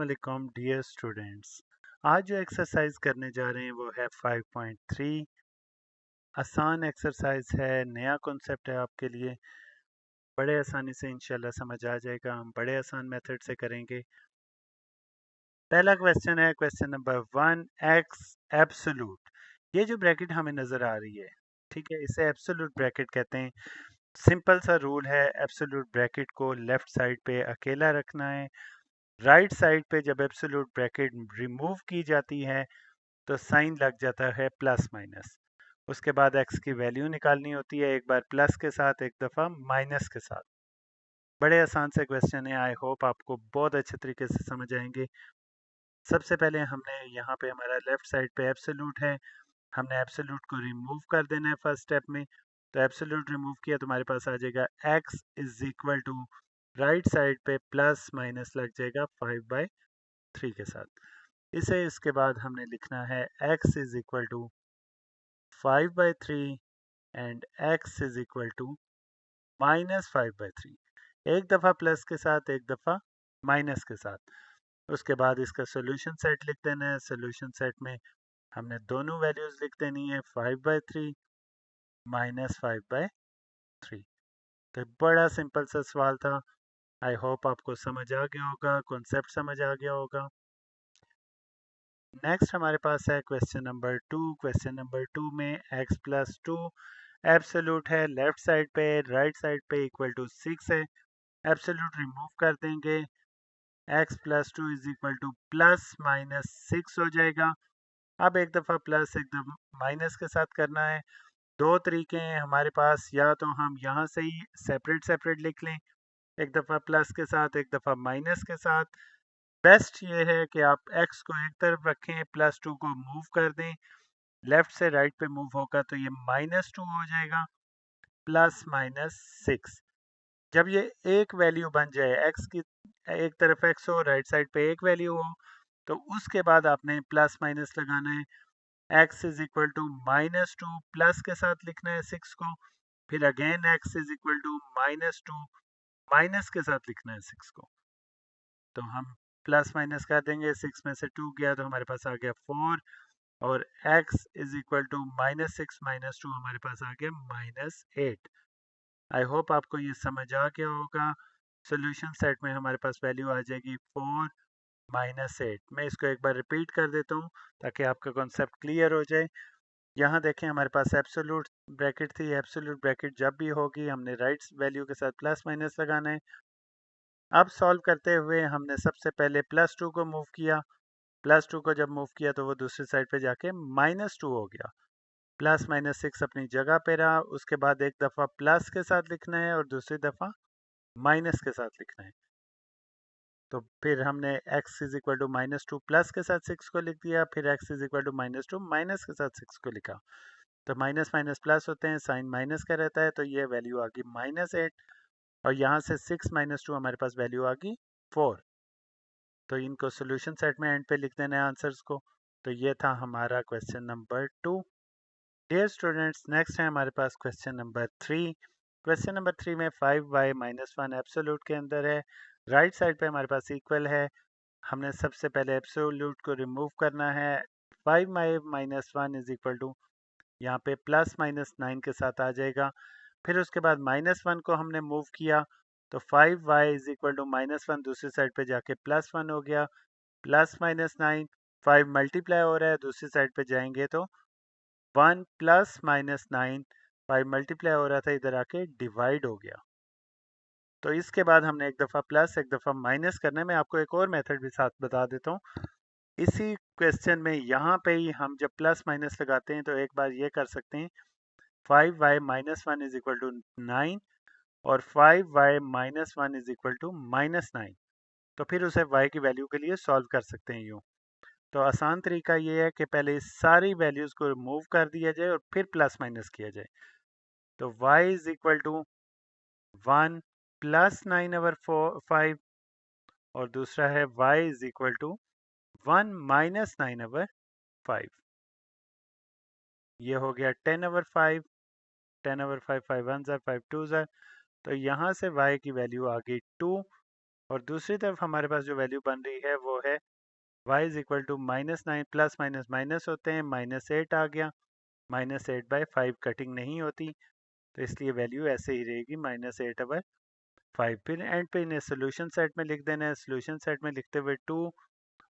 अस्सलाम dear students. आज जो एक्सरसाइज करने जा रहे हैं वो है 5.3। आसान एक्सरसाइज है, नया कॉन्सेप्ट है आपके लिए। बड़े आसानी से इंशाल्लाह समझ आ जाएगा। हम बड़े आसान मेथड से करेंगे। पहला क्वेश्चन है क्वेश्चन नंबर 1, एक्स एब्सोल्यूट। ये जो ब्रैकेट हमें नज़र आ रही है, ठीक है, इसे एब्सोल्यूट ब्रैकेट कहते हैं। सिंपल सा रूल है, एब्सोल्यूट ब्रैकेट को लेफ्ट साइड पे अकेला रखना है। राइट साइड पे जब एब्सोल्यूट ब्रैकेट रिमूव की जाती है तो साइन लग जाता है प्लस माइनस। उसके बाद एक्स की वैल्यू निकालनी होती है, एक बार प्लस के साथ, एक दफ़ा माइनस के साथ। बड़े आसान से क्वेश्चन है, आई होप आपको बहुत अच्छे तरीके से समझ आएंगे। सबसे पहले हमने यहाँ पे हमारा लेफ्ट साइड पे एब्सोल्यूट है, हमने एब्सोल्यूट को रिमूव कर देना है फर्स्ट स्टेप में। तो एब्सोल्यूट रिमूव किया तो हमारे पास आ जाएगा x is equal to, right side पे प्लस माइनस लग जाएगा 5/3 के साथ। इसके बाद हमने लिखना है x is equal to 5/3 and x is equal to -5/3। एक दफ़ा प्लस के साथ, एक दफ़ा माइनस के साथ। उसके बाद इसका सोल्यूशन सेट लिख देना है। सोल्यूशन सेट में हमने दोनों वैल्यूज लिख देनी है, 5/3 -5/3। तो बड़ा सिंपल सा सवाल था। आई होप आपको समझ आ गया होगा, कॉन्सेप्ट समझ आ गया होगा। नेक्स्ट हमारे पास है क्वेश्चन नंबर 2। क्वेश्चन नंबर 2 में x प्लस 2 एब्सोल्यूट है, लेफ्ट साइड पे, राइट साइड पे इक्वल टू 6 है। एब्सोल्यूट रिमूव कर देंगे, x plus 2 is equal two plus minus 6 हो जाएगा। अब एक दफ़ा प्लस एक दफ़ा माइनस के साथ करना है। दो तरीके हैं हमारे पास, या तो हम यहाँ से ही सेपरेट सेपरेट लिख लें, एक दफ़ा प्लस के साथ, एक दफ़ा माइनस के साथ। बेस्ट ये है कि आप x को एक तरफ रखें, प्लस 2 को मूव कर दें, लेफ्ट से राइट पे मूव होगा तो ये -2 हो जाएगा, प्लस -6। जब ये एक वैल्यू बन जाए, x की एक तरफ x हो, राइट साइड पे एक वैल्यू हो, तो उसके बाद आपने प्लस माइनस लगाना है। x is equal to -2, plus के साथ लिखना है 6 को, फिर again x is equal to -2, minus के साथ लिखना है 6 को। तो हम प्लस माइनस कर देंगे, 6 में से 2 गया तो हमारे पास आ गया 4, और x इज इक्वल टू -6 -2 हमारे पास आ गया -8। आई होप आपको ये समझ आ गया होगा। सोल्यूशन सेट में हमारे पास वैल्यू आ जाएगी 4 -8। मैं इसको एक बार रिपीट कर देता हूँ ताकि आपका कॉन्सेप्ट क्लियर हो जाए। यहाँ देखें, हमारे पास एब्सोल्यूट ब्रैकेट थी। एब्सोल्यूट ब्रैकेट जब भी होगी हमने राइट वैल्यू के साथ प्लस माइनस लगाना है। अब सॉल्व करते हुए हमने सबसे पहले +2 को मूव किया। +2 को जब मूव किया तो वो दूसरी साइड पे जाके -2 हो गया। प्लस -6 अपनी जगह पे रहा। उसके बाद एक दफ़ा प्लस के साथ लिखना है और दूसरी दफ़ा माइनस के साथ लिखना है। तो फिर हमने x is equal to -2 plus के साथ 6 को लिख दिया, फिर x is equal to -2 minus के साथ 6 को लिखा। तो माइनस माइनस प्लस होते हैं, साइन माइनस का रहता है, तो ये वैल्यू आ गई -8, और यहाँ से 6 -2 हमारे पास वैल्यू आ गई 4। तो इनको सॉल्यूशन सेट में एंड पे लिख देना है आंसर्स को। तो ये था हमारा question number 2। Dear students, next है हमारे पास क्वेश्चन नंबर 3। क्वेश्चन नंबर 3 में 5y-1 एब्सोल्यूट के अंदर है, राइट साइड पे हमारे पास इक्वल है। हमने सबसे पहले एब्सोल्यूट को रिमूव करना है। 5y-1 इज इक्वल टू, यहाँ पे प्लस माइनस 9 के साथ आ जाएगा। फिर उसके बाद -1 को हमने मूव किया तो 5y इज इक्वल टू -1 दूसरी साइड पे जाके +1 हो गया, प्लस -9, 5 मल्टीप्लाई हो रहा है, दूसरी साइड पे जाएंगे तो 1 प्लस -9, 5 मल्टीप्लाई हो रहा था, इधर आके डिवाइड हो गया। तो इसके बाद हमने एक दफ़ा प्लस एक दफ़ा माइनस करना है। मैं आपको एक और मेथड भी साथ बता देता हूँ। इसी क्वेश्चन में यहाँ पे ही हम जब प्लस माइनस लगाते हैं तो एक बार ये कर सकते हैं, 5y-1 इज इक्वल टू 9 और 5y-1 इज इक्वल टू -9। तो फिर उसे y की वैल्यू के लिए सॉल्व कर सकते हैं यूँ। तो आसान तरीका ये है कि पहले इस सारी वैल्यूज़ को रिमूव कर दिया जाए और फिर प्लस माइनस किया जाए। तो y is equal to 1 plus 9/5, और दूसरा है y is equal to 1 minus 9/5। ये हो गया 10/5, 10/5, 5 1 5 2। तो यहाँ से y की वैल्यू आ गई 2, और दूसरी तरफ हमारे पास जो वैल्यू बन रही है वो है y is equal to -9, plus minus minus होते हैं, -8 आ गया, -8/5 कटिंग नहीं होती, तो इसलिए वैल्यू ऐसे ही रहेगी -8/5। फिर एंड पे इन्हें सोल्यूशन सेट में लिख देना है, सोल्यूशन सेट में लिखते हुए 2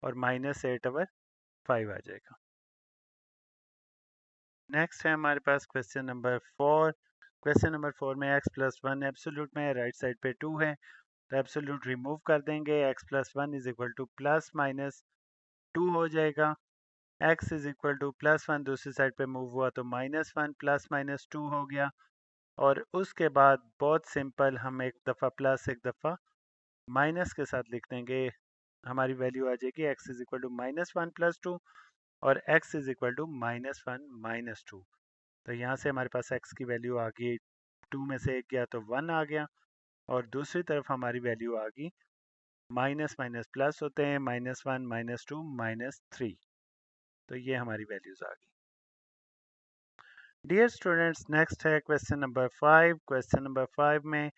और -8/5 आ जाएगा। नेक्स्ट है हमारे पास क्वेश्चन नंबर 4। क्वेश्चन नंबर 4 में x+1 एब्सोल्यूट में है, राइट साइड पे 2 है, तो एब्सोल्यूट रिमूव कर देंगे, x+1 is equal two plus minus 2 हो जाएगा। x इज इक्वल टू +1 दूसरी साइड पे मूव हुआ तो -1 प्लस माइनस 2 हो गया, और उसके बाद बहुत सिंपल हम एक दफ़ा प्लस एक दफ़ा माइनस के साथ लिख देंगे, हमारी वैल्यू आ जाएगी x is equal to -1 plus 2 और x is equal to -1 minus 2। तो यहाँ से हमारे पास x की वैल्यू आ गई, 2 में से एक गया तो 1 आ गया, और दूसरी तरफ हमारी वैल्यू आ गई, माइनस माइनस प्लस होते हैं, -1 -2 -3। तो ये हमारी वैल्यूज आ गई। डियर स्टूडेंट्स, नेक्स्ट है क्वेश्चन नंबर 5। क्वेश्चन नंबर 5 में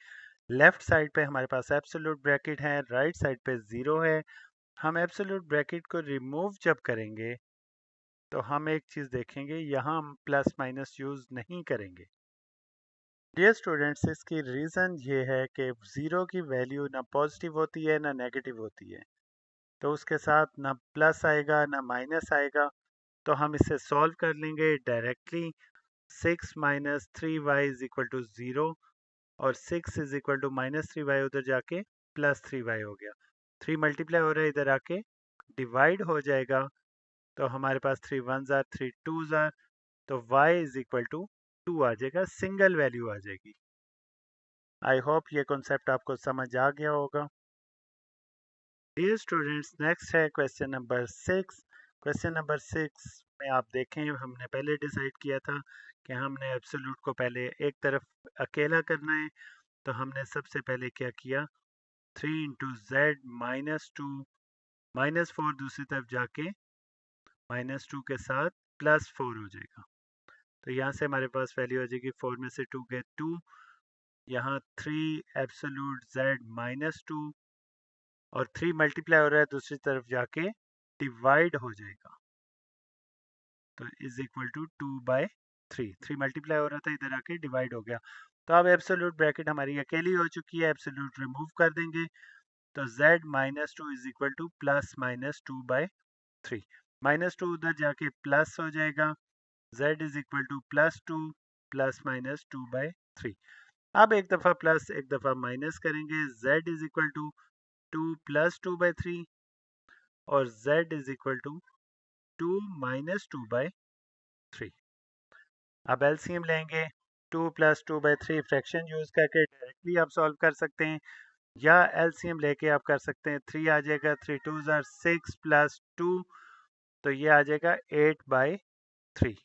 लेफ्ट साइड पे हमारे पास एब्सोल्यूट ब्रैकेट है, राइट साइड पे 0 है। हम एब्सोल्यूट ब्रैकेट को रिमूव जब करेंगे तो हम एक चीज़ देखेंगे, यहाँ हम प्लस माइनस यूज़ नहीं करेंगे। डियर स्टूडेंट्स, इसकी रीज़न ये है कि ज़ीरो की वैल्यू ना पॉजिटिव होती है ना नेगेटिव होती है, तो उसके साथ ना प्लस आएगा ना माइनस आएगा, तो हम इसे सॉल्व कर लेंगे directly. 6 minus 3y is equal to 0, और 6 इज इक्वल टू -3y उधर जाके +3y हो गया, 3 मल्टीप्लाई हो रहा है इधर आके डिवाइड हो जाएगा, तो हमारे पास 3 1 ज़ार 3 2 ज़ार, तो y इज इक्वल टू 2 आ जाएगा, सिंगल वैल्यू आ जाएगी। आई होप ये कॉन्सेप्ट आपको समझ आ गया होगा। डियर स्टूडेंट्स, नेक्स्ट है क्वेश्चन नंबर 6। क्वेश्चन नंबर 6 में आप देखें, हमने पहले डिसाइड किया था कि हमने एब्सोल्यूट को पहले एक तरफ अकेला करना है, तो हमने सबसे पहले क्या किया, 3 इंटू जेड -2 -4 दूसरी तरफ जाके -2 के साथ +4 हो जाएगा, तो यहाँ से हमारे पास वैल्यू आ जाएगी 4 में से 2 गए 2, यहाँ 3 एब्सोल्यूट जेड -2, और 3 मल्टीप्लाई हो रहा है दूसरी तरफ जाके डिवाइड हो जाएगा, तो इज इक्वल टू 2/3। 3 मल्टीप्लाई हो रहा था इधर आके डिवाइड हो गया, तो अब एब्सोल्यूट ब्रैकेट हमारी अकेली हो चुकी है, एब्सोल्यूट रिमूव कर देंगे, तो z -2 इज इक्वल टू +-2/3। -2 उधर जाके प्लस हो जाएगा, z इज इक्वल टू +2 +-2/3। अब एक दफ़ा प्लस एक दफ़ा माइनस करेंगे, z इज इक्वल टू 2 +2/3 और z इज इक्वल टू 2 -2/3। अब एलसीएम लेंगे, 2 + 2/3 फ्रैक्शन यूज करके डायरेक्टली आप सॉल्व कर सकते हैं, या एलसीएम लेके आप कर सकते हैं, 3 आ जाएगा, 3 2 ज़ार 6 + 2, तो ये आ जाएगा 8/3।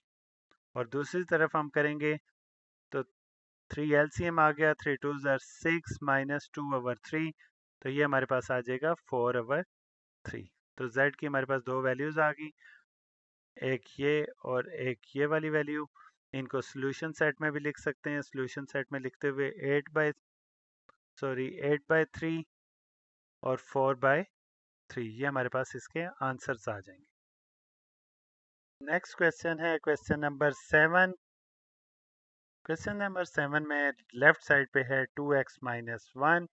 और दूसरी तरफ हम करेंगे तो 3 एलसीएम आ गया, 3 2 ज़ार 6 -2/3, तो ये हमारे पास आ जाएगा 4/3। तो z की हमारे पास दो वैल्यूज आ गई, एक ये और एक ये वाली वैल्यू। इनको सॉल्यूशन सेट में भी लिख सकते हैं, सॉल्यूशन सेट में लिखते हुए 8/3 और 4/3, ये हमारे पास इसके आंसर्स आ जाएंगे। नेक्स्ट क्वेश्चन है क्वेश्चन नंबर 7। क्वेश्चन नंबर 7 में लेफ्ट साइड पे है 2x - 1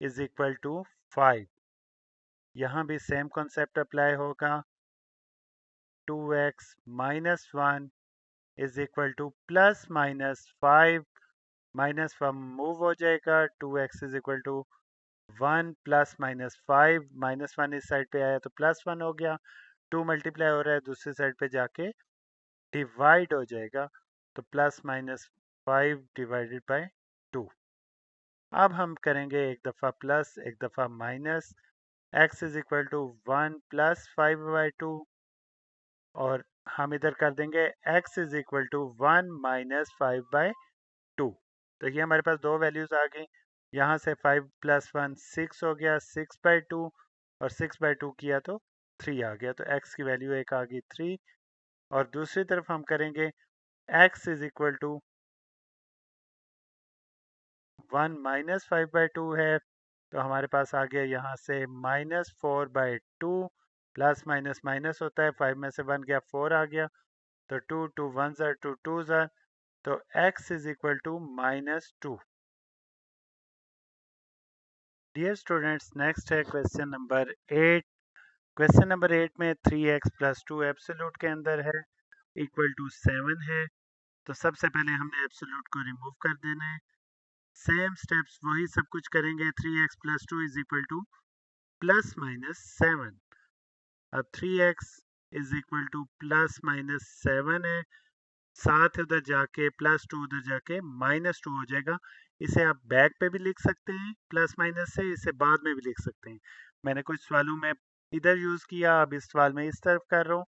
इज इक्वल टू 5। यहाँ भी सेम कॉन्सेप्ट अप्लाई होगा, 2x - 1 is equal to +-5, -1 move हो जाएगा, 2x इज इक्वल टू 1 +-5, -1 इस साइड पे आया तो +1 हो गया, 2 मल्टीप्लाई हो रहा है दूसरी साइड पे जाके डिवाइड हो जाएगा, तो +-5 डिवाइडेड बाय 2। अब हम करेंगे एक दफ़ा प्लस एक दफ़ा minus, x is equal to 1 +5/2, और हम इधर कर देंगे x इज इक्वल टू 1 -5/2। तो ये हमारे पास दो वैल्यूज आ गई, यहाँ से 5 + 1 6 हो गया, 6/2, और 6/2 किया तो 3 आ गया, तो x की वैल्यू एक आ गई 3। और दूसरी तरफ हम करेंगे x इज इक्वल टू 1 -5/2 है, तो हमारे पास आ गया यहाँ से -4/2, प्लस माइनस माइनस होता है, 5 में से 1 गया 4 आ गया, तो 2 2 1 ज़ार 2 2 ज़ार, तो x is equal to -2। Dear students, next है क्वेश्चन नंबर 8। क्वेश्चन नंबर 8 में 3x प्लस 2 एब्सोल्यूट के अंदर है, इक्वल टू 7 है। तो सबसे पहले हमने एब्सोल्यूट को रिमूव कर देना है। सेम स्टेप्स वही सब कुछ करेंगे। 3x plus 2 is equal two plus minus 7। अब 3x is equal two plus minus 7 है, साथ उधर जाके प्लस 2 उधर जाके -2 हो जाएगा। इसे आप बैक पे भी लिख सकते हैं प्लस माइनस से, इसे बाद में भी लिख सकते हैं। मैंने कुछ सवालों में इधर यूज किया, अब इस सवाल में इस तरफ कर रहा हूँ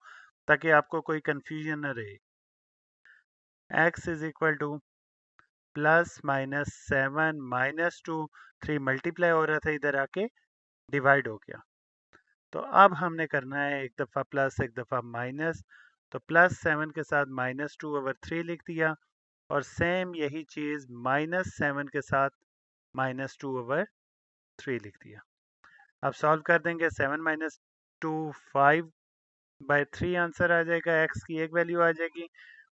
ताकि आपको कोई कंफ्यूजन न रहे। x is equal two plus minus 7 -2, 3 multiply हो रहा था, इधर आके डिवाइड हो गया। तो अब हमने करना है एक दफ़ा प्लस एक दफ़ा माइनस। तो प्लस 7 के साथ -2/3 लिख दिया, और सेम यही चीज़ -7 के साथ -2/3 लिख दिया। अब सॉल्व कर देंगे। 7 -2 5/3 आंसर आ जाएगा। x की एक वैल्यू आ जाएगी,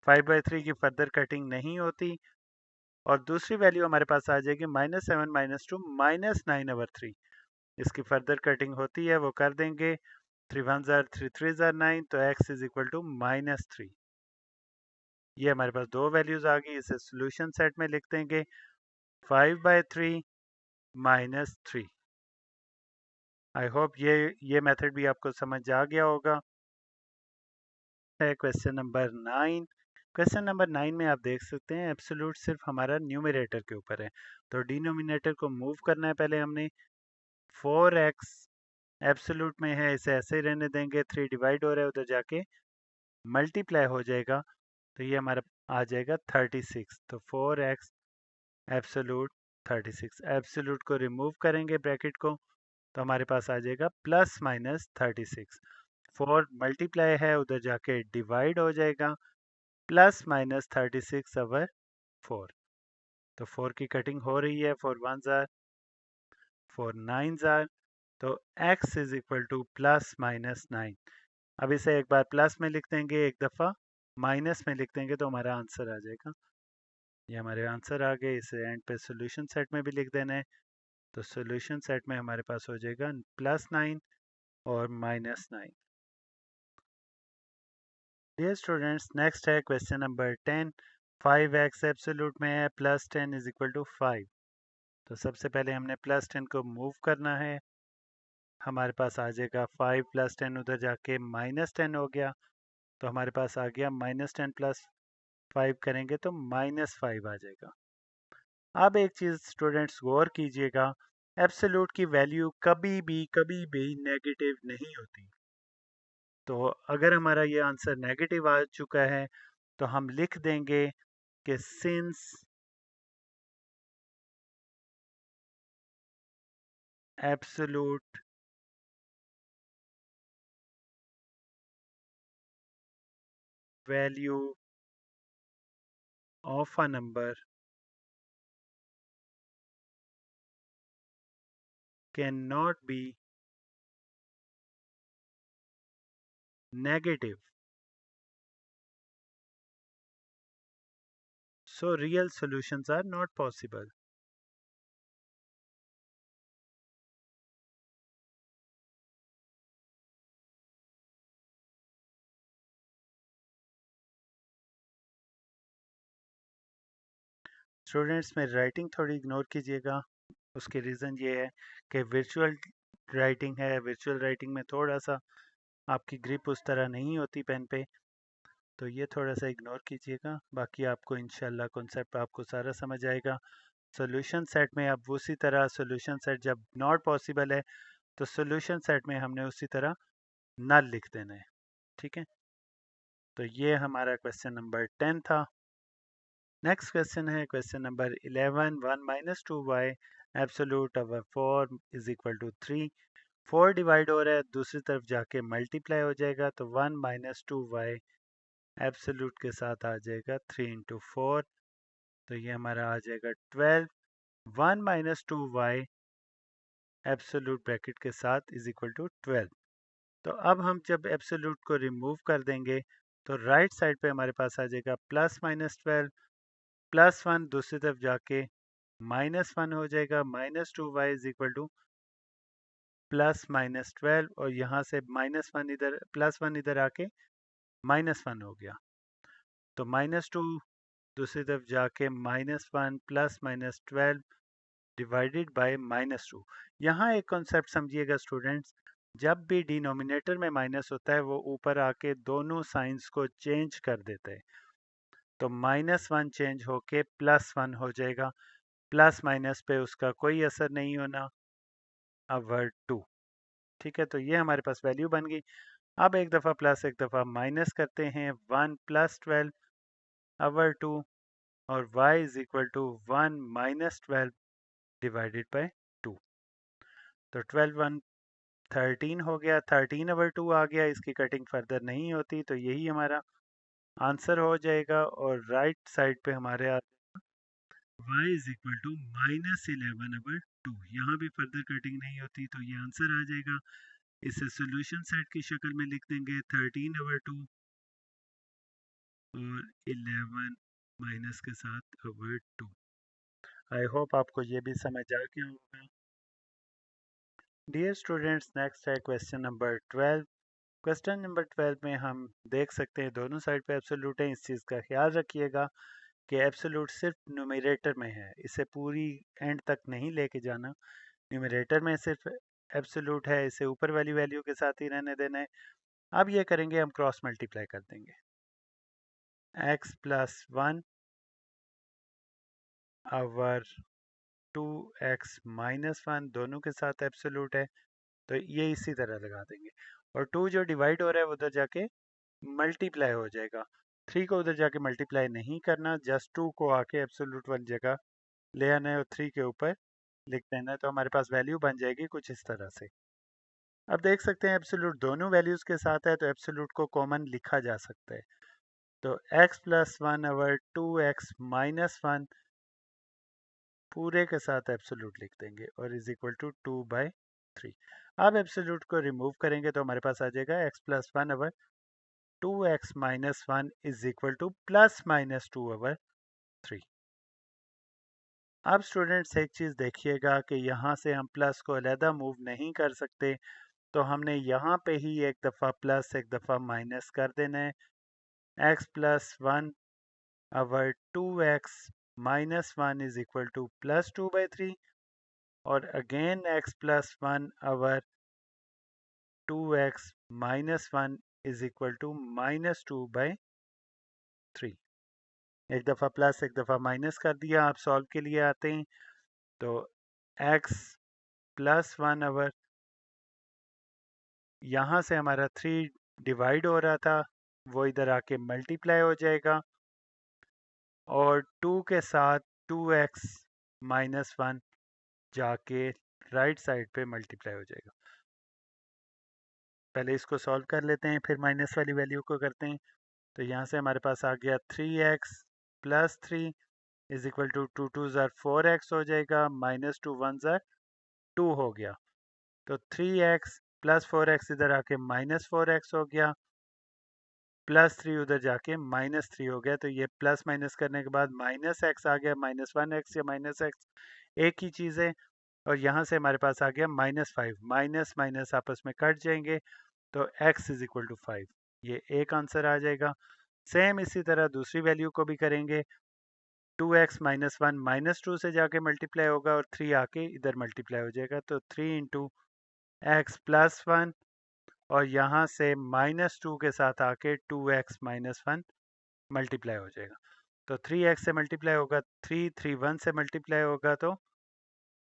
5/3 की फर्दर कटिंग नहीं होती, और दूसरी वैल्यू हमारे पास आ जाएगी -7 -2 -9/3। इसकी फर्दर कटिंग होती है, वो कर देंगे। 3 1 ज़ार 3 3 ज़ार 9, तो x इज इक्वल टू -3। ये हमारे पास दो वैल्यूज आ गई, इसे सॉल्यूशन सेट में लिख देंगे। 5/3 -3। आई होप ये मेथड भी आपको समझ आ गया होगा। है क्वेश्चन नंबर 9। क्वेश्चन नंबर 9 में आप देख सकते हैं एब्सोल्यूट सिर्फ हमारा न्यूमरेटर के ऊपर है, तो डिनोमिनेटर को मूव करना है पहले हमने। 4x एब्सोल्यूट में है, इसे ऐसे ही रहने देंगे। 3 डिवाइड हो रहा है, उधर जाके मल्टीप्लाई हो जाएगा, तो ये हमारा आ जाएगा 36। तो 4x एब्सोल्यूट 36। एब्सोल्यूट को रिमूव करेंगे ब्रैकेट को, तो हमारे पास आ जाएगा प्लस माइनस 36। 4 मल्टीप्लाई है, उधर जाके डिवाइड हो जाएगा, प्लस माइनस 36/4। तो 4 की कटिंग हो रही है, 4 1 ज़ार 4 9 ज़ार, तो x is equal two plus minus 9। अब इसे एक बार प्लस में लिख देंगे, एक दफ़ा माइनस में लिख देंगे, तो हमारा आंसर आ जाएगा। ये हमारे आंसर आ गए। इसे एंड पे सॉल्यूशन सेट में भी लिख देना है, तो सॉल्यूशन सेट में हमारे पास हो जाएगा +9 और -9। डियर स्टूडेंट्स, नेक्स्ट है क्वेश्चन नंबर 10। 5x एब्सोल्यूट में है, +10 इज इक्वल टू 5। तो सबसे पहले हमने +10 को मूव करना है। हमारे पास आ जाएगा 5 + 10, उधर जाके -10 हो गया, तो हमारे पास आ गया -10 + 5 करेंगे तो -5 आ जाएगा। अब एक चीज़ स्टूडेंट्स गौर कीजिएगा, एब्सोल्यूट की वैल्यू कभी भी नेगेटिव नहीं होती। तो अगर हमारा ये आंसर नेगेटिव आ चुका है, तो हम लिख देंगे कि since absolute value of a number can not be negative, so real solutions are not possible. Students, मेरी राइटिंग थोड़ी इग्नोर कीजिएगा। उसके रीज़न ये है कि वर्चुअल राइटिंग है, वर्चुअल राइटिंग में थोड़ा सा आपकी ग्रिप उस तरह नहीं होती पेन पे, तो ये थोड़ा सा इग्नोर कीजिएगा। बाकी आपको इंशाल्लाह कॉन्सेप्ट आपको सारा समझ आएगा। सॉल्यूशन सेट में अब उसी तरह सॉल्यूशन सेट जब नॉट पॉसिबल है, तो सॉल्यूशन सेट में हमने उसी तरह नल लिख देना है। ठीक है, तो ये हमारा क्वेश्चन नंबर 10 था। नेक्स्ट क्वेश्चन है question number 11। 1 - 2y absolute over 4 is equal to 3। 4 divide हो रहा है, दूसरी तरफ जाके मल्टीप्लाई हो जाएगा, तो 1 - 2y एब्सोल्यूट के साथ आ जाएगा 3 × 4, तो ये हमारा आ जाएगा 12। 1 - 2y एब्सोल्यूट ब्रैकेट के साथ इज इक्वल टू 12। तो अब हम जब एब्सोल्यूट को रिमूव कर देंगे तो राइट साइड पे हमारे पास आ जाएगा +-12, +1 दूसरी तरफ जाके -1 हो जाएगा, -2y इज इक्वल टू +-12 और यहाँ से -1 इधर +1 इधर आके -1 हो गया। तो -2 दूसरी तरफ जाके -1 +-12 डिवाइडेड बाय -2। यहाँ एक कॉन्सेप्ट समझिएगा स्टूडेंट्स, जब भी डिनोमिनेटर में माइनस होता है वो ऊपर आके दोनों साइंस को चेंज कर देता है। तो -1 चेंज होके +1 हो जाएगा, प्लस माइनस पे उसका कोई असर नहीं होना, अवर 2। ठीक है, तो ये हमारे पास वैल्यू बन गई। अब एक दफ़ा प्लस एक दफ़ा माइनस करते हैं, 1 +12 अवर 2 और y is equal to 1 -12 divided by 2। तो 12 1 13 हो गया, 13 ओवर 2 आ गया, इसकी कटिंग फर्दर नहीं होती, तो यही हमारा आंसर हो जाएगा। और राइट साइड पे हमारे y is equal to -11 over 2। यहाँ भी फर्दर कटिंग नहीं होती, तो ये आंसर आ जाएगा। इसे सॉल्यूशन सेट की शक्ल में लिख देंगे, 13 ओवर 2 और 11 माइनस के साथ ओवर 2। आई होप आपको ये भी समझ आ गया होगा। डियर स्टूडेंट्स, नेक्स्ट है क्वेश्चन नंबर 12। क्वेश्चन नंबर 12 में हम देख सकते हैं दोनों साइड पे एब्सोल्यूट है। इस चीज़ का ख्याल रखिएगा कि एब्सोल्यूट सिर्फ न्यूमरेटर में है, इसे पूरी एंड तक नहीं लेके जाना। न्यूमरेटर में सिर्फ एब्सोल्यूट है, इसे ऊपर वाली वैल्यू के साथ ही रहने देना है। अब ये करेंगे, हम क्रॉस मल्टीप्लाई कर देंगे, x plus 1 our 2x minus 1 दोनों के साथ एब्सोल्यूट है, तो ये इसी तरह लगा देंगे। और 2 जो डिवाइड हो रहा है वो उधर जाके मल्टीप्लाई हो जाएगा। 3 को उधर जाके मल्टीप्लाई नहीं करना, जस्ट 2 को आके एब्सोल्यूट वाली जगह ले आना है और 3 के ऊपर लिख देना है, तो हमारे पास वैल्यू बन जाएगी कुछ इस तरह से। अब देख सकते हैं एब्सोल्यूट दोनों वैल्यूज़ के साथ है, तो एब्सोल्यूट को कॉमन लिखा जा सकता है। तो x plus 1 over 2x minus 1 पूरे के साथ एब्सोल्यूट लिख देंगे और इज इक्वल टू 2/3। अब एब्सोल्यूट को रिमूव करेंगे तो हमारे पास आ जाएगा x plus 1 over 2x minus 1 is equal to +-2/3। अब स्टूडेंट्स एक चीज़ देखिएगा कि यहाँ से हम प्लस को अलहदा मूव नहीं कर सकते, तो हमने यहाँ पे ही एक दफ़ा प्लस एक दफ़ा माइनस कर देना है। x plus 1 over 2x minus 1 is equal to +2/3 और again x plus 1 over 2x minus 1 is equal to -2/3। एक दफ़ा प्लस एक दफ़ा माइनस कर दिया। आप सॉल्व के लिए आते हैं, तो x प्लस 1 ओवर यहाँ से हमारा 3 डिवाइड हो रहा था, वो इधर आके मल्टीप्लाई हो जाएगा और 2 के साथ 2x माइनस 1 जाके राइट साइड पे मल्टीप्लाई हो जाएगा। पहले इसको सॉल्व कर लेते हैं, फिर माइनस वाली वैल्यू को करते हैं। तो यहाँ से हमारे पास आ गया 3x plus 3 is equal to 2 2 ज़ार 4x हो जाएगा, -2 1 ज़ार 2 हो गया। तो 3x प्लस 4x इधर आके -4x हो गया, प्लस 3 उधर जाके -3 हो गया। तो ये प्लस माइनस करने के बाद -x आ गया, -1x या -x एक ही चीज़ है। और यहाँ से हमारे पास आ गया -5, माइनस माइनस आपस में कट जाएंगे, तो x इज इक्वल टू 5, ये एक आंसर आ जाएगा। सेम इसी तरह दूसरी वैल्यू को भी करेंगे, 2x माइनस 1 -2 से जाके मल्टीप्लाई होगा और 3 आके इधर मल्टीप्लाई हो जाएगा, तो 3 इंटू एक्स प्लस 1 और यहाँ से -2 के साथ आके 2x माइनस 1 मल्टीप्लाई हो जाएगा। तो 3x से मल्टीप्लाई होगा 3, 3 1 से मल्टीप्लाई होगा तो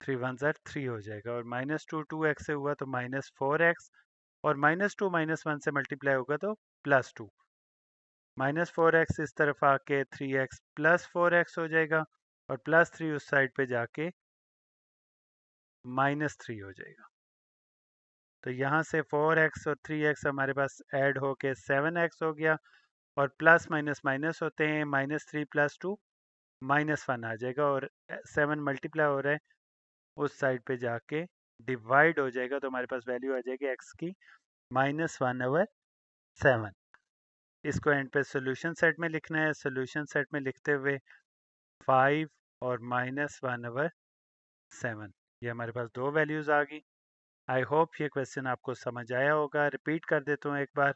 3 1 ज़ार 3 हो जाएगा और -2 2x से हुआ तो -4x और -2 -1 से मल्टीप्लाई होगा तो +2, -4x इस तरफ आके 3x प्लस 4x हो जाएगा और +3 उस साइड पे जाके -3 हो जाएगा। तो यहाँ से 4x और 3x हमारे पास ऐड होके 7x हो गया और प्लस माइनस माइनस होते हैं, -3 + 2 -1 आ जाएगा और 7 मल्टीप्लाई हो रहा है उस साइड पे जाके डिवाइड हो जाएगा तो हमारे पास वैल्यू आ जाएगी x की -1/7। इसको एंड पे सोल्यूशन सेट में लिखना है। सोल्यूशन सेट में लिखते हुए 5 और -1/7, ये हमारे पास दो वैल्यूज़ आ गई। आई होप ये क्वेश्चन आपको समझ आया होगा। रिपीट कर देता हूँ एक बार,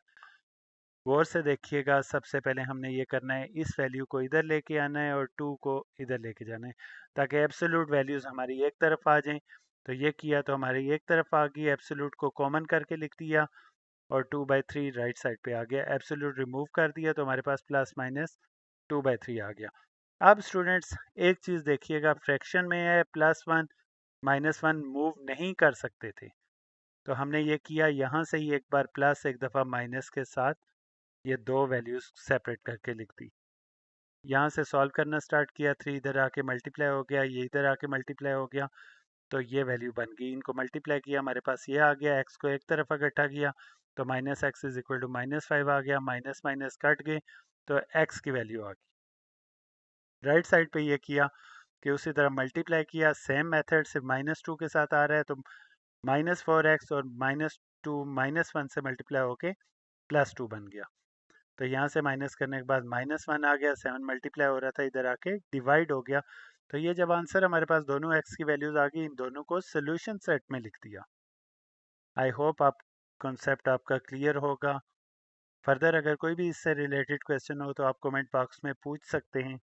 गौर से देखिएगा। सबसे पहले हमने ये करना है, इस वैल्यू को इधर लेके आना है और 2 को इधर लेके जाना है, ताकि एब्सोल्यूट वैल्यूज़ हमारी एक तरफ आ जाएं। तो ये किया तो हमारी एक तरफ आ गई, एब्सोल्यूट को कॉमन करके लिख दिया और 2/3 राइट साइड पे आ गया। एब्सोल्यूट रिमूव कर दिया तो हमारे पास प्लस माइनस 2/3 आ गया। अब स्टूडेंट्स एक चीज़ देखिएगा, फ्रैक्शन में है +1 -1 मूव नहीं कर सकते थे, तो हमने ये किया, यहाँ से ही एक बार प्लस एक दफ़ा माइनस के साथ ये दो वैल्यूज़ सेपरेट करके लिख दी। यहाँ से सॉल्व करना स्टार्ट किया, 3 इधर आके मल्टीप्लाई हो गया, ये इधर आके मल्टीप्लाई हो गया, तो ये वैल्यू बन गई। इनको मल्टीप्लाई किया, हमारे पास ये आ गया। एक्स को एक तरफ इकट्ठा किया तो -x इज इक्वल टू -5 आ गया। माइनस माइनस कट गए तो x की वैल्यू आ गई। राइट साइड पे ये किया कि उसी तरह मल्टीप्लाई किया, सेम मेथड से -2 के साथ आ रहा है तो -4x और -2 -1 से मल्टीप्लाई होके +2 बन गया। तो यहाँ से माइनस करने के बाद -1 आ गया, 7 मल्टीप्लाई हो रहा था इधर आके डिवाइड हो गया। तो ये जब आंसर हमारे पास दोनों x की वैल्यूज आ गई, इन दोनों को सोल्यूशन सेट में लिख दिया। आई होप आप कॉन्सेप्ट आपका क्लियर होगा। फर्दर अगर कोई भी इससे रिलेटेड क्वेश्चन हो तो आप कमेंट बॉक्स में पूछ सकते हैं।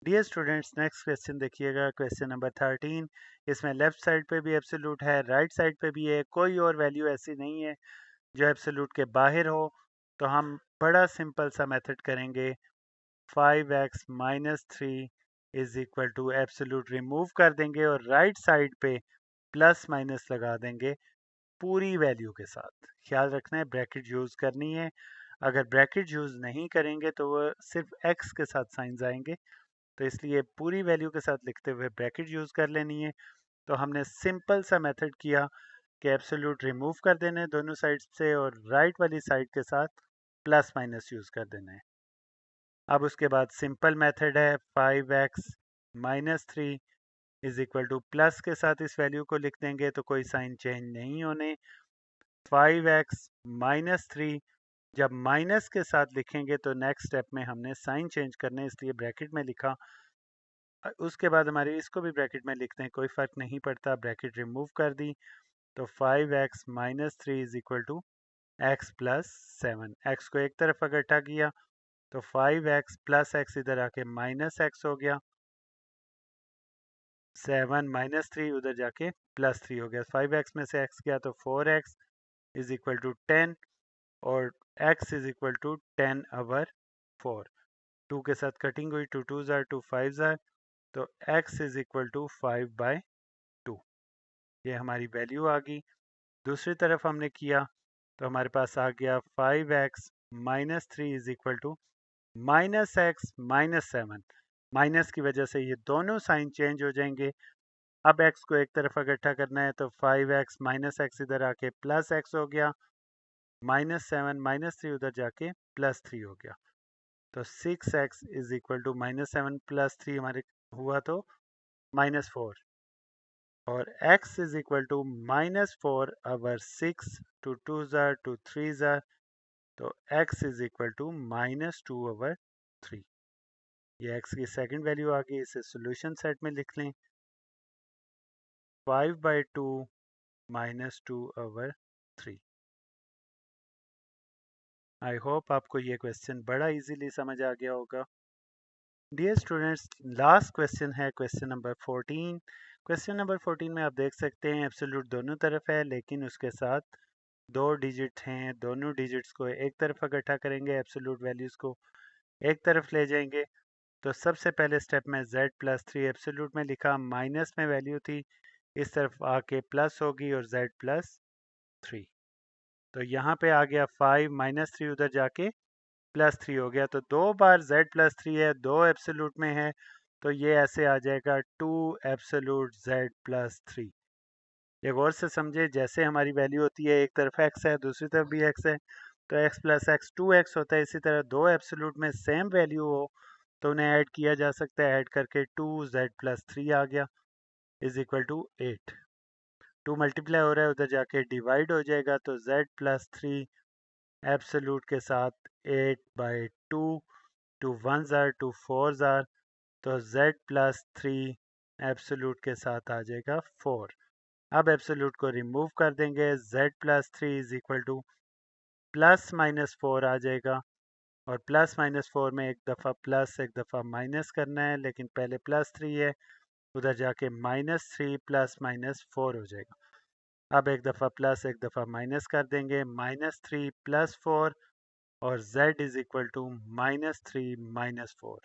डियर स्टूडेंट्स, नेक्स्ट क्वेश्चन देखिएगा, क्वेश्चन नंबर 13। इसमें लेफ्ट साइड पे भी एब्सोल्यूट है, राइट साइड पे भी है, कोई और वैल्यू ऐसी नहीं है जो एब्सोल्यूट के बाहर हो। तो हम बड़ा सिंपल सा मेथड करेंगे, 5x minus 3 is equal to absolute remove कर देंगे और राइट साइड पे प्लस माइनस लगा देंगे पूरी वैल्यू के साथ। ख्याल रखना है ब्रैकेट यूज़ करनी है, अगर ब्रैकेट यूज़ नहीं करेंगे तो वो सिर्फ x के साथ साइंस आएंगे, तो इसलिए पूरी वैल्यू के साथ लिखते हुए ब्रैकेट यूज़ कर लेनी है। तो हमने सिंपल सा मेथड किया कि एब्सोल्यूट रिमूव कर देना है दोनों साइड से और राइट वाली साइड के साथ प्लस माइनस यूज़ कर देना है। अब उसके बाद सिंपल मेथड है, 5x minus 3 is equal two plus के साथ इस वैल्यू को लिख देंगे तो कोई साइन चेंज नहीं होने। 5x माइनस 3 जब माइनस के साथ लिखेंगे तो नेक्स्ट स्टेप में हमने साइन चेंज करने, इसलिए ब्रैकेट में लिखा। उसके बाद हमारे इसको भी ब्रैकेट में लिखते हैं, कोई फ़र्क नहीं पड़ता, ब्रैकेट रिमूव कर दी तो 5x minus 3 is equal to x plus 7। X को एक तरफ इकट्ठा किया तो 5x प्लस एक्स इधर आके माइनस एक्स हो गया, 7 माइनस 3 उधर जाके प्लस 3 हो गया। 5x में से x गया तो 4x इज इक्वल टू 10 और x इज इक्वल टू 10/4। 2 के साथ कटिंग हुई, 2 2 ज़ार 2 5 ज़ार, तो x इज इक्वल टू 5/2। ये हमारी वैल्यू आ गई। दूसरी तरफ हमने किया तो हमारे पास आ गया 5x minus 3 is equal to -x minus 7। Minus की वजह से ये दोनों साइन चेंज हो जाएंगे। अब x को एक तरफ इकट्ठा करना है तो 5x माइनस एक्स इधर आके प्लस एक्स हो गया, -7 -3 उधर जाके +3 हो गया। तो 6x इज इक्वल टू -7 + 3 हमारे हुआ तो -4 और x इज इक्वल टू -4/6, 2 2 ज़ार 2 3 ज़ार, तो x इज इक्वल टू -2/3। ये x की सेकंड वैल्यू आ गई, इसे सॉल्यूशन सेट में लिख लें, 5/2 -2/3। आई होप आपको ये क्वेश्चन बड़ा इजीली समझ आ गया होगा। डियर स्टूडेंट्स, लास्ट क्वेश्चन है क्वेश्चन नंबर 14। क्वेश्चन नंबर 14 में आप देख सकते हैं एब्सोल्यूट दोनों तरफ है, लेकिन उसके साथ दो डिजिट हैं। दोनों डिजिट्स को एक तरफ इकट्ठा करेंगे, एब्सोल्यूट वैल्यूज़ को एक तरफ ले जाएंगे। तो सबसे पहले स्टेप में z+3 एब्सोल्यूट में लिखा, माइनस में वैल्यू थी, इस तरफ आके प्लस होगी और z+3। तो यहाँ पे आ गया 5 -3 उधर जाके +3 हो गया, तो दो बार z+3 है, दो एब्सोल्यूट में है, तो ये ऐसे आ जाएगा 2 एब्सोल्यूट z+3। ये गौर से समझे, जैसे हमारी वैल्यू होती है एक तरफ x है दूसरी तरफ भी x है, तो x + x 2x होता है। इसी तरह दो एब्सोल्यूट में सेम वैल्यू हो तो उन्हें ऐड किया जा सकता है, ऐड करके 2z+3 आ गया is equal to 8। Two multiply हो रहा है, उधर जाके डिवाइड हो जाएगा, तो z+3 एब्सोल्यूट के साथ 8/2, टू वन ज़ार टू फोर ज़ार, तो z+3 एब्सोल्यूट के साथ आ जाएगा 4। अब एब्सोल्यूट को रिमूव कर देंगे, z+3 इज इक्वल टू +-4 आ जाएगा, और +-4 में एक दफ़ा प्लस एक दफ़ा माइनस करना है, लेकिन पहले +3 है, उधर जाके -3 +-4 हो जाएगा। अब एक दफ़ा प्लस एक दफ़ा माइनस कर देंगे, -3 +4, और z इज इक्वल टू -3 -4।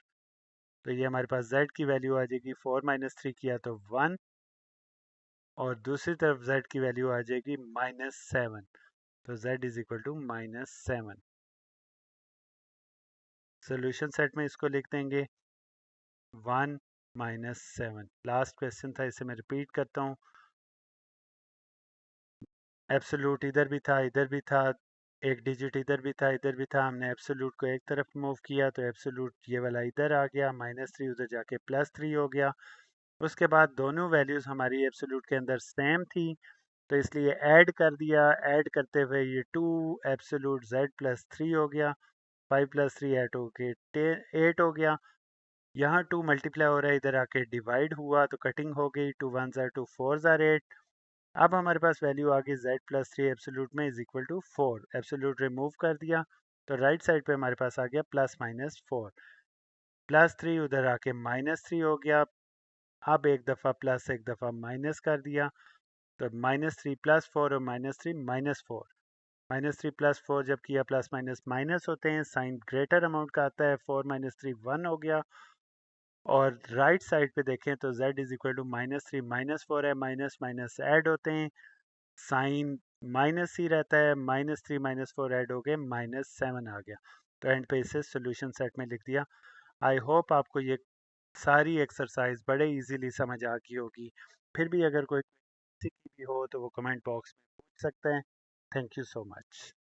तो ये हमारे पास z की वैल्यू आ जाएगी, 4 -3 किया तो 1, और दूसरी तरफ z की वैल्यू आ जाएगी -7, तो z is equal to -7। Solution set में इसको लिख देंगे 1 -7। लास्ट क्वेश्चन था, इसे मैं रिपीट करता हूँ। एब्सोल्यूट इधर भी था, इधर भी था, एक डिजिट इधर भी था, इधर भी था, हमने एब्सोल्यूट को एक तरफ मूव किया तो एब्सोल्यूट ये वाला इधर आ गया, -3 उधर जाके +3 हो गया। उसके बाद दोनों वैल्यूज़ हमारी एब्सोल्यूट के अंदर सेम थी, तो इसलिए ऐड कर दिया, ऐड करते हुए ये 2 एब्सोल्यूट z+3 हो गया, 5+3 ऐड होके 8 हो गया। यहाँ 2 मल्टीप्लाई हो रहा है, इधर आके डिवाइड हुआ तो कटिंग हो गई, 2 1 ज़ार 2 4 ज़ार 8। अब हमारे पास वैल्यू आ गई z+3 एब्सोल्यूट में is equal to 4। Absolute remove कर दिया, तो राइट साइड पे हमारे पास आ गया +-4, +3 उधर आके -3 हो गया। अब एक दफ़ा प्लस एक दफ़ा माइनस कर दिया, तो -3 +4 और -3 -4। -3 +4 जब किया, प्लस माइनस माइनस होते हैं, साइन ग्रेटर अमाउंट का आता है, 4 -3 1 हो गया। और राइट साइड पे देखें तो z इज इक्वल टू -3 -4 है, माइनस माइनस ऐड होते हैं, साइन माइनस ही रहता है, -3 -4 ऐड हो गए, -7 आ गया। तो एंड पे इसे सोल्यूशन सेट में लिख दिया। आई होप आपको ये सारी एक्सरसाइज बड़े इजीली समझ आ गई होगी। फिर भी अगर कोई किसी की भी हो तो वो कमेंट बॉक्स में पूछ सकते हैं। Thank you so much.